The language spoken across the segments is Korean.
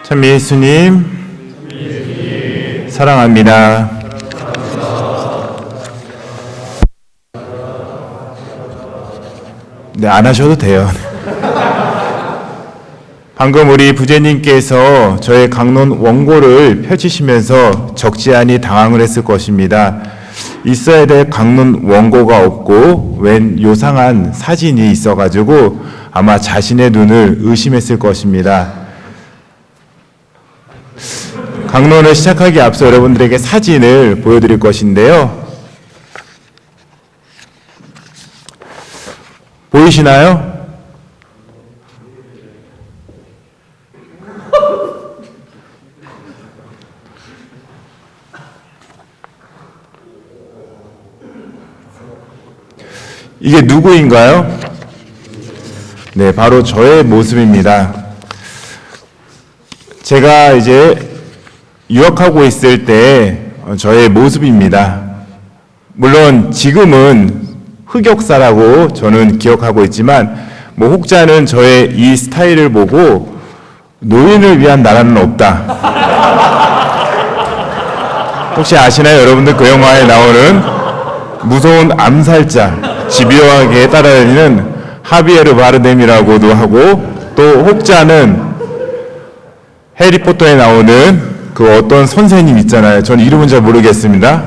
참 예수님 사랑합니다. 네, 안 하셔도 돼요. 방금 우리 부제님께서 저의 강론 원고를 펼치시면서 적지 않이 당황을 했을 것입니다. 있어야 될 강론 원고가 없고 웬 요상한 사진이 있어가지고 아마 자신의 눈을 의심했을 것입니다. 강론을 시작하기 앞서 여러분들에게 사진을 보여드릴 것인데요. 보이시나요? 이게 누구인가요? 네, 바로 저의 모습입니다. 제가 이제 유학하고 있을 때 저의 모습입니다. 물론 지금은 흑역사라고 저는 기억하고 있지만 혹자는 저의 이 스타일을 보고 노인을 위한 나라는 없다. 혹시 아시나요? 여러분들 그 영화에 나오는 무서운 암살자, 집요하게 따라다니는 하비에르 바르뎀이라고도 하고, 또 혹자는 해리포터에 나오는 그 어떤 선생님 있잖아요. 저는 이름은 잘 모르겠습니다.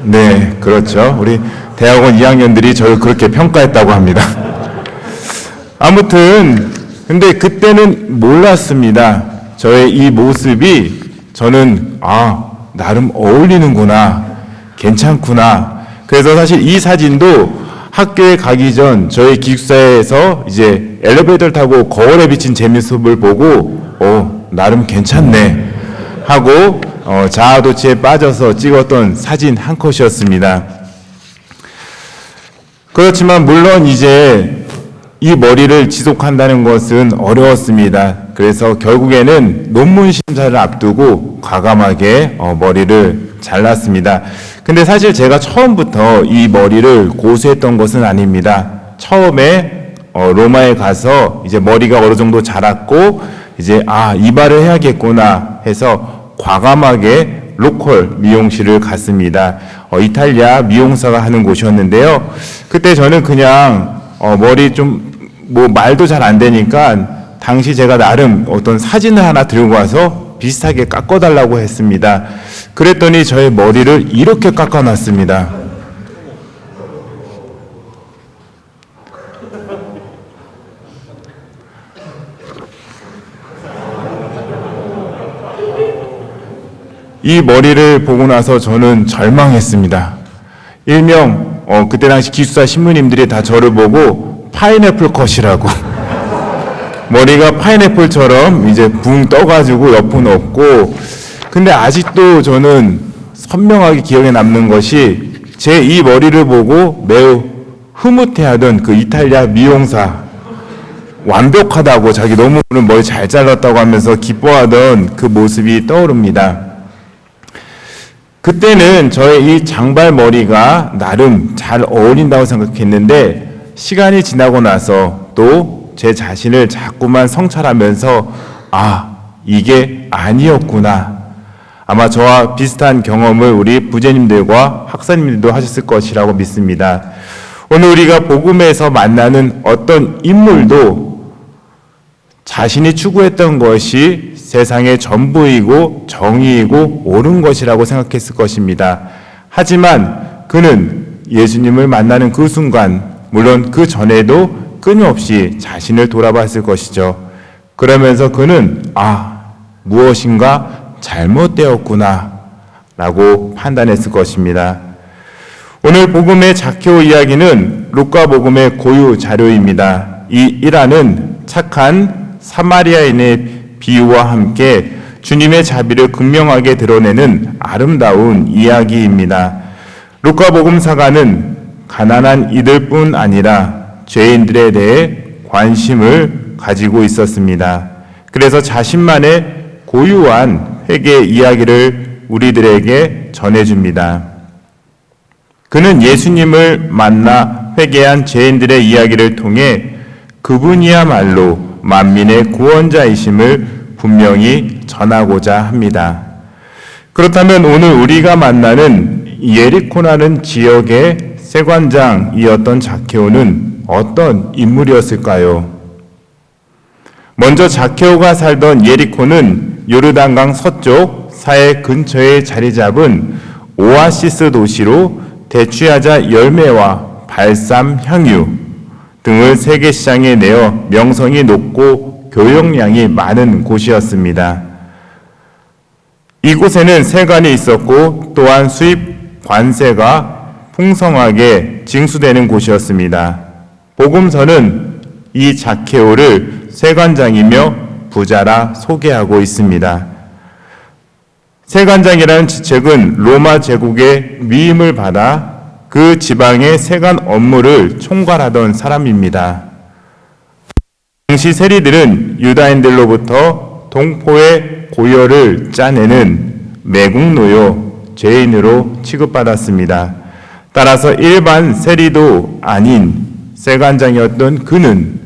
네, 그렇죠. 우리 대학원 2학년들이 저를 그렇게 평가했다고 합니다. 아무튼 근데 그때는 몰랐습니다. 저의 이 모습이 저는 나름 어울리는구나, 괜찮구나. 그래서 사실 이 사진도 학교에 가기 전 저희 기숙사에서 이제 엘리베이터를 타고 거울에 비친 제 모습을 보고 나름 괜찮네 하고 자아도취에 빠져서 찍었던 사진 한 컷이었습니다. 그렇지만 물론 이제 이 머리를 지속한다는 것은 어려웠습니다. 그래서 결국에는 논문 심사를 앞두고 과감하게 머리를 잘랐습니다. 근데 사실 제가 처음부터 이 머리를 고수했던 것은 아닙니다. 처음에 로마에 가서 이제 머리가 어느 정도 자랐고 이제 이발을 해야겠구나 해서 과감하게 로컬 미용실을 갔습니다. 이탈리아 미용사가 하는 곳이었는데요. 그때 저는 그냥 머리 좀 말도 잘 안 되니까 당시 제가 나름 어떤 사진을 하나 들고 와서 비슷하게 깎아달라고 했습니다. 그랬더니 저의 머리를 이렇게 깎아놨습니다. 이 머리를 보고 나서 저는 절망했습니다. 일명 그때 당시 기숙사 신부님들이 다 저를 보고 파인애플 컷이라고 머리가 파인애플처럼 이제 붕 떠가지고 옆은 없고, 근데 아직도 저는 선명하게 기억에 남는 것이 제 이 머리를 보고 매우 흐뭇해하던 그 이탈리아 미용사, 완벽하다고 자기 너무 머리 잘 잘랐다고 하면서 기뻐하던 그 모습이 떠오릅니다. 그때는 저의 이 장발머리가 나름 잘 어울린다고 생각했는데 시간이 지나고 나서 또 제 자신을 자꾸만 성찰하면서 이게 아니었구나. 아마 저와 비슷한 경험을 우리 부제님들과 학사님들도 하셨을 것이라고 믿습니다. 오늘 우리가 복음에서 만나는 어떤 인물도 자신이 추구했던 것이 세상의 전부이고 정의이고 옳은 것이라고 생각했을 것입니다. 하지만 그는 예수님을 만나는 그 순간, 물론 그 전에도 끊임없이 자신을 돌아봤을 것이죠. 그러면서 그는 무엇인가 잘못되었구나 라고 판단했을 것입니다. 오늘 복음의 자케오 이야기는 루카 복음의 고유 자료입니다. 이 일화는 착한 사마리아인의 비유와 함께 주님의 자비를 극명하게 드러내는 아름다운 이야기입니다. 루카 복음사가는 가난한 이들뿐 아니라 죄인들에 대해 관심을 가지고 있었습니다. 그래서 자신만의 고유한 회개 이야기를 우리들에게 전해줍니다. 그는 예수님을 만나 회개한 죄인들의 이야기를 통해 그분이야말로 만민의 구원자이심을 분명히 전하고자 합니다. 그렇다면 오늘 우리가 만나는 예리코라는 지역의 세관장이었던 zakhe오는 어떤 인물이었을까요? 먼저 zakhe오가 살던 예리코는 요르단강 서쪽 사해 근처에 자리 잡은 오아시스 도시로 대추야자 열매와 발삼, 향유 등을 세계 시장에 내어 명성이 높고 교역량이 많은 곳이었습니다. 이곳에는 세관이 있었고 또한 수입 관세가 풍성하게 징수되는 곳이었습니다. 복음서는 이 zakhe오를 세관장이며 부자라 소개하고 있습니다. 세관장이라는 직책은 로마 제국의 위임을 받아 그 지방의 세관 업무를 총괄하던 사람입니다. 당시 세리들은 유다인들로부터 동포의 고열을 짜내는 매국노요, 죄인으로 취급받았습니다. 따라서 일반 세리도 아닌 세관장이었던 그는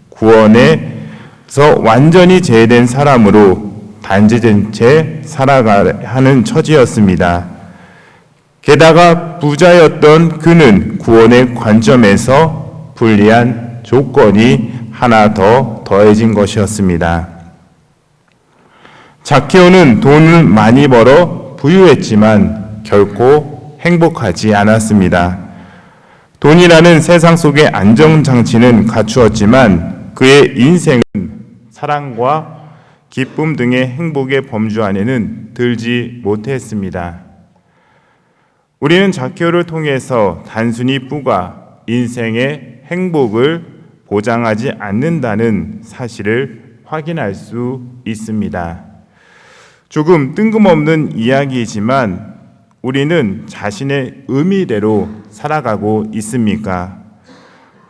구원에서 완전히 제외된 사람으로 단죄된 채 살아가야 하는 처지였습니다. 게다가 부자였던 그는 구원의 관점에서 불리한 조건이 하나 더 더해진 것이었습니다. zakhe오는 돈을 많이 벌어 부유했지만 결코 행복하지 않았습니다. 돈이라는 세상 속의 안정장치는 갖추었지만 그의 인생은 사랑과 기쁨 등의 행복의 범주 안에는 들지 못했습니다. 우리는 zakhe오를 통해서 단순히 부가 인생의 행복을 보장하지 않는다는 사실을 확인할 수 있습니다. 조금 뜬금없는 이야기이지만 우리는 자신의 의미대로 살아가고 있습니까?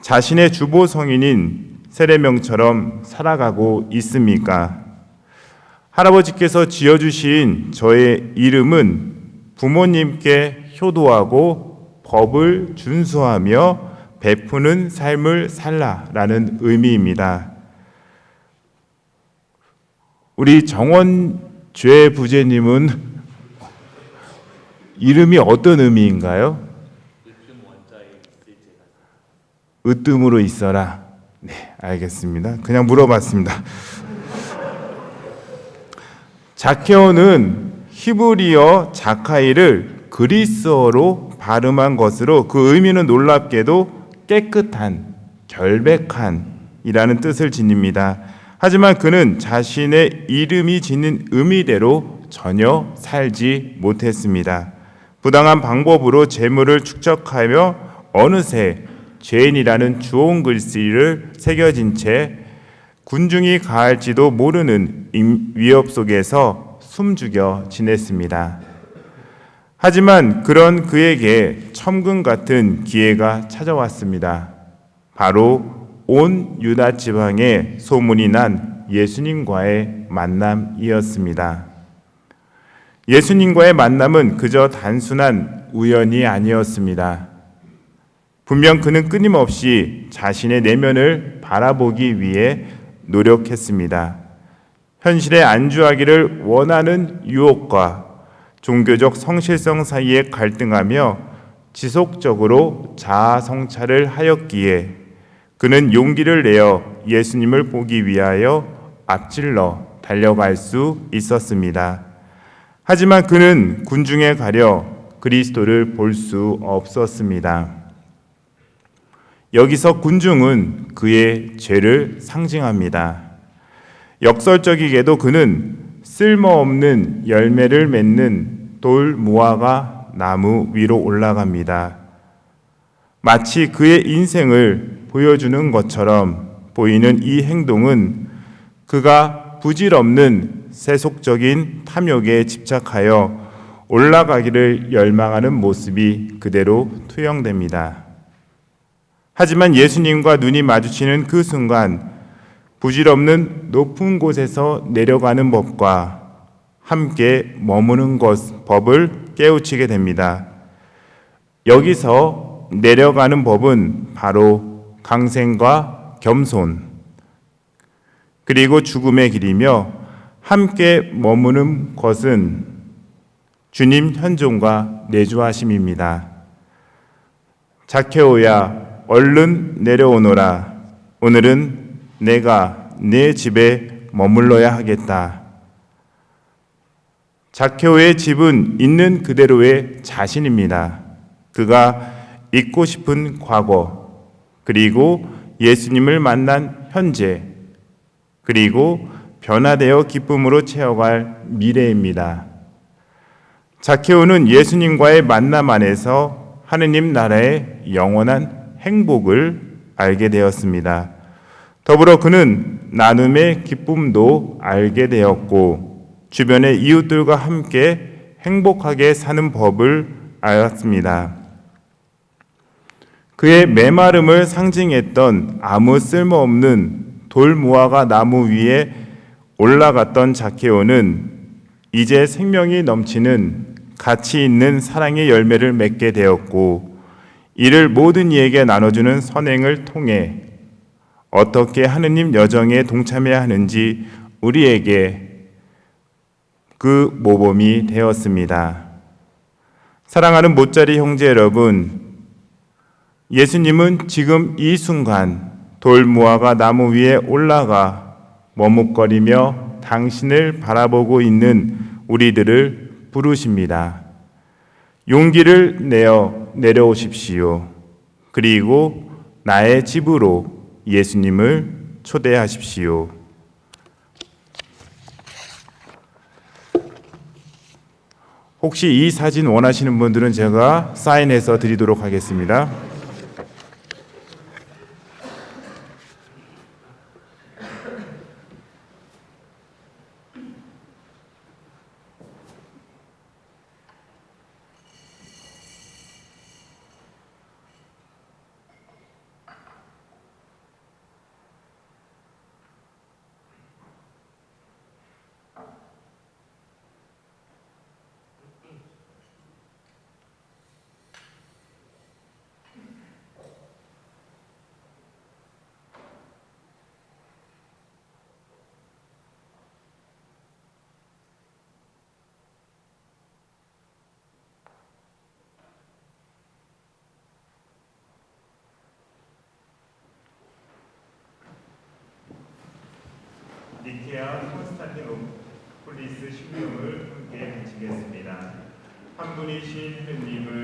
자신의 주보 성인인 세례명처럼 살아가고 있습니까? 할아버지께서 지어주신 저의 이름은 부모님께 효도하고 법을 준수하며 베푸는 삶을 살라라는 의미입니다. 우리 정원죄 부제님은 이름이 어떤 의미인가요? 으뜸으로 있어라. 네, 알겠습니다. 그냥 물어봤습니다. zakhe오는 히브리어 자카이를 그리스어로 발음한 것으로 그 의미는 놀랍게도 깨끗한, 결백한이라는 뜻을 지닙니다. 하지만 그는 자신의 이름이 짓는 의미대로 전혀 살지 못했습니다. 부당한 방법으로 재물을 축적하며 어느새 죄인이라는 주홍 글씨를 새겨진 채 군중이 가할지도 모르는 위협 속에서 숨죽여 지냈습니다. 하지만 그런 그에게 천금 같은 기회가 찾아왔습니다. 바로 온 유다 지방에 소문이 난 예수님과의 만남이었습니다. 예수님과의 만남은 그저 단순한 우연이 아니었습니다. 분명 그는 끊임없이 자신의 내면을 바라보기 위해 노력했습니다. 현실에 안주하기를 원하는 유혹과 종교적 성실성 사이에 갈등하며 지속적으로 자아 성찰을 하였기에 그는 용기를 내어 예수님을 보기 위하여 앞질러 달려갈 수 있었습니다. 하지만 그는 군중에 가려 그리스도를 볼 수 없었습니다. 여기서 군중은 그의 죄를 상징합니다. 역설적이게도 그는 쓸모없는 열매를 맺는 돌 무화과 나무 위로 올라갑니다. 마치 그의 인생을 보여주는 것처럼 보이는 이 행동은 그가 부질없는 세속적인 탐욕에 집착하여 올라가기를 열망하는 모습이 그대로 투영됩니다. 하지만 예수님과 눈이 마주치는 그 순간 부질없는 높은 곳에서 내려가는 법과 함께 머무는 법을 깨우치게 됩니다. 여기서 내려가는 법은 바로 강생과 겸손 그리고 죽음의 길이며 함께 머무는 것은 주님 현존과 내주하심입니다. 자케오야, 얼른 내려오너라. 오늘은 내가 네 집에 머물러야 하겠다. 자케오의 집은 있는 그대로의 자신입니다. 그가 잊고 싶은 과거, 그리고 예수님을 만난 현재, 그리고 변화되어 기쁨으로 채워갈 미래입니다. 자케오는 예수님과의 만남 안에서 하느님 나라의 영원한 행복을 알게 되었습니다. 더불어 그는 나눔의 기쁨도 알게 되었고 주변의 이웃들과 함께 행복하게 사는 법을 알았습니다. 그의 메마름을 상징했던 아무 쓸모없는 돌 무화과 나무 위에 올라갔던 자케오는 이제 생명이 넘치는 가치 있는 사랑의 열매를 맺게 되었고 이를 모든 이에게 나눠주는 선행을 통해 어떻게 하느님 여정에 동참해야 하는지 우리에게 그 모범이 되었습니다. 사랑하는 모짜리 형제 여러분, 예수님은 지금 이 순간 돌무화과 나무 위에 올라가 머뭇거리며 당신을 바라보고 있는 우리들을 부르십니다. 용기를 내어 내려오십시오. 그리고 나의 집으로 예수님을 초대하십시오. 혹시 이 사진 원하시는 분들은 제가 사인해서 드리도록 하겠습니다. 니케아 콘스탄티노폴리스 신명을 함께 바치겠습니다. 한 분이신 하느님은